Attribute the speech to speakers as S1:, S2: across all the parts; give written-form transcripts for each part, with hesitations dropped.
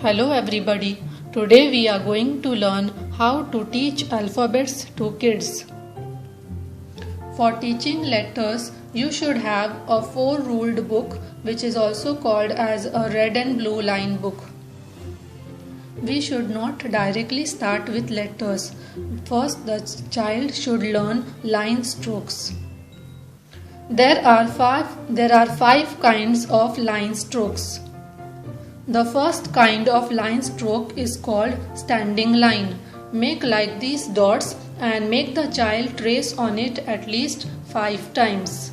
S1: Hello everybody. Today we are going to learn how to teach alphabets to kids. For teaching letters, you should have a 4-ruled book which is also called as a red and blue line book. We should not directly start with letters. First, the child should learn line strokes. There are five kinds of line strokes. The first kind of line stroke is called standing line. Make like these dots and make the child trace on it at least 5 times.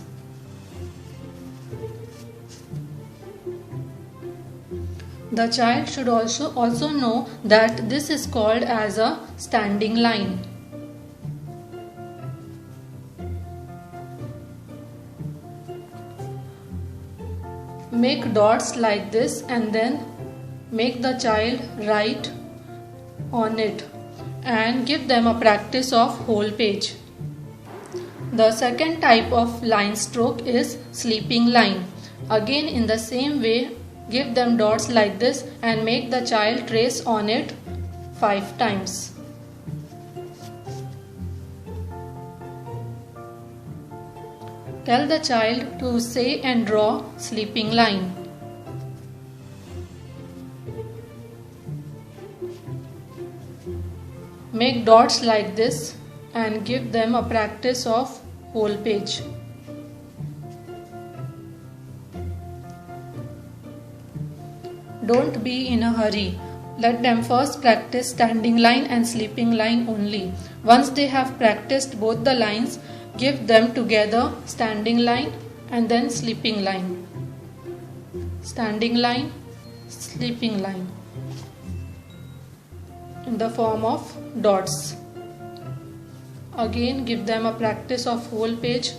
S1: The child should also know that this is called as a standing line. Make dots like this and then make the child write on it and give them a practice of whole page. The second type of line stroke is sleeping line. Again, in the same way, give them dots like this and make the child trace on it 5 times. Tell the child to say and draw sleeping line. Make dots like this and give them a practice of whole page. Don't be in a hurry. Let them first practice standing line and sleeping line only. Once they have practiced both the lines, give them together standing line and then sleeping line. Standing line, sleeping line in the form of dots. Again, give them a practice of whole page.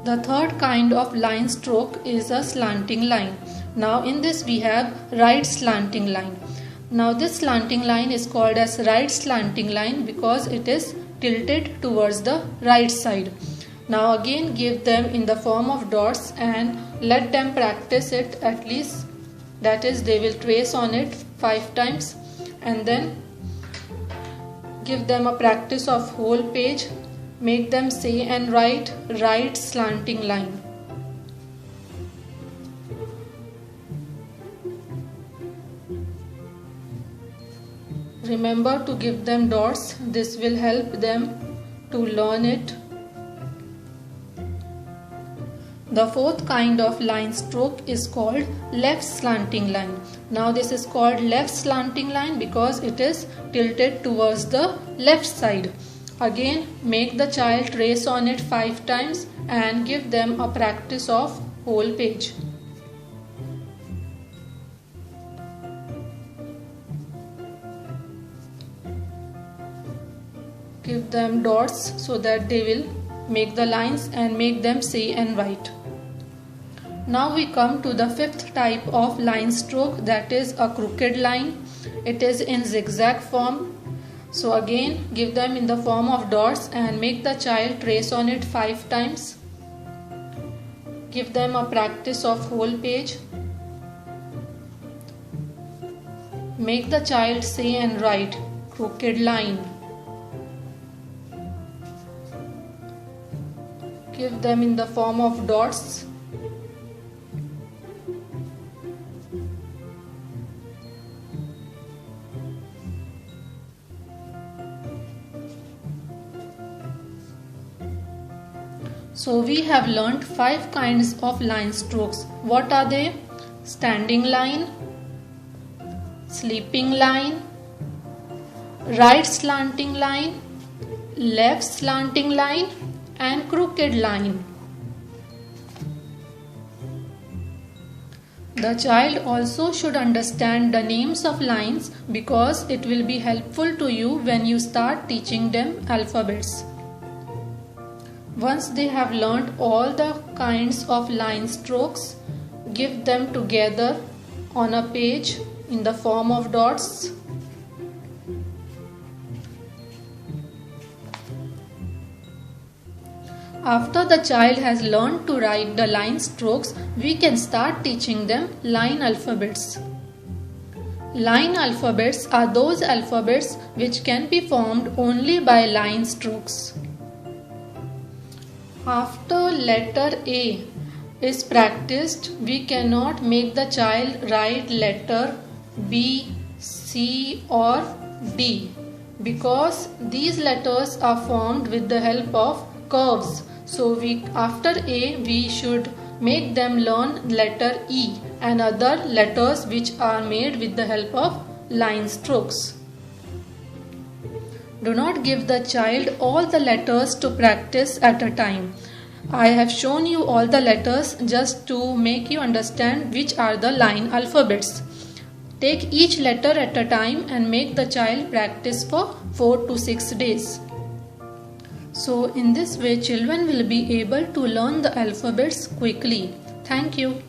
S1: The third kind of line stroke is a slanting line. Now in this we have right slanting line. Now this slanting line is called as right slanting line because it is tilted towards the right side. Now again give them in the form of dots and let them practice it at least, that is they will trace on it 5 times and then give them a practice of whole page. Make them say and write right slanting line. Remember to give them dots. This will help them to learn it. The fourth kind of line stroke is called left slanting line. Now this is called left slanting line because it is tilted towards the left side. Again, make the child trace on it 5 times and give them a practice of whole page. Give them dots so that they will make the lines and make them say and write. Now we come to the fifth type of line stroke, that is a crooked line. It is in zigzag form. So again give them in the form of dots and make the child trace on it 5 times. Give them a practice of whole page. Make the child say and write crooked line. Give them in the form of dots. So we have learnt 5 kinds of line strokes. What are they? Standing line, sleeping line, right slanting line, left slanting line and crooked line. The child also should understand the names of lines because it will be helpful to you when you start teaching them alphabets. Once they have learnt all the kinds of line strokes, give them together on a page in the form of dots. After the child has learned to write the line strokes, we can start teaching them line alphabets. Line alphabets are those alphabets which can be formed only by line strokes. After letter A is practiced, we cannot make the child write letter B, C or D because these letters are formed with the help of curves. So after A we should make them learn letter E and other letters which are made with the help of line strokes. Do not give the child all the letters to practice at a time. I have shown you all the letters just to make you understand which are the line alphabets. Take each letter at a time and make the child practice for 4 to 6 days. So in this way children will be able to learn the alphabets quickly. Thank you.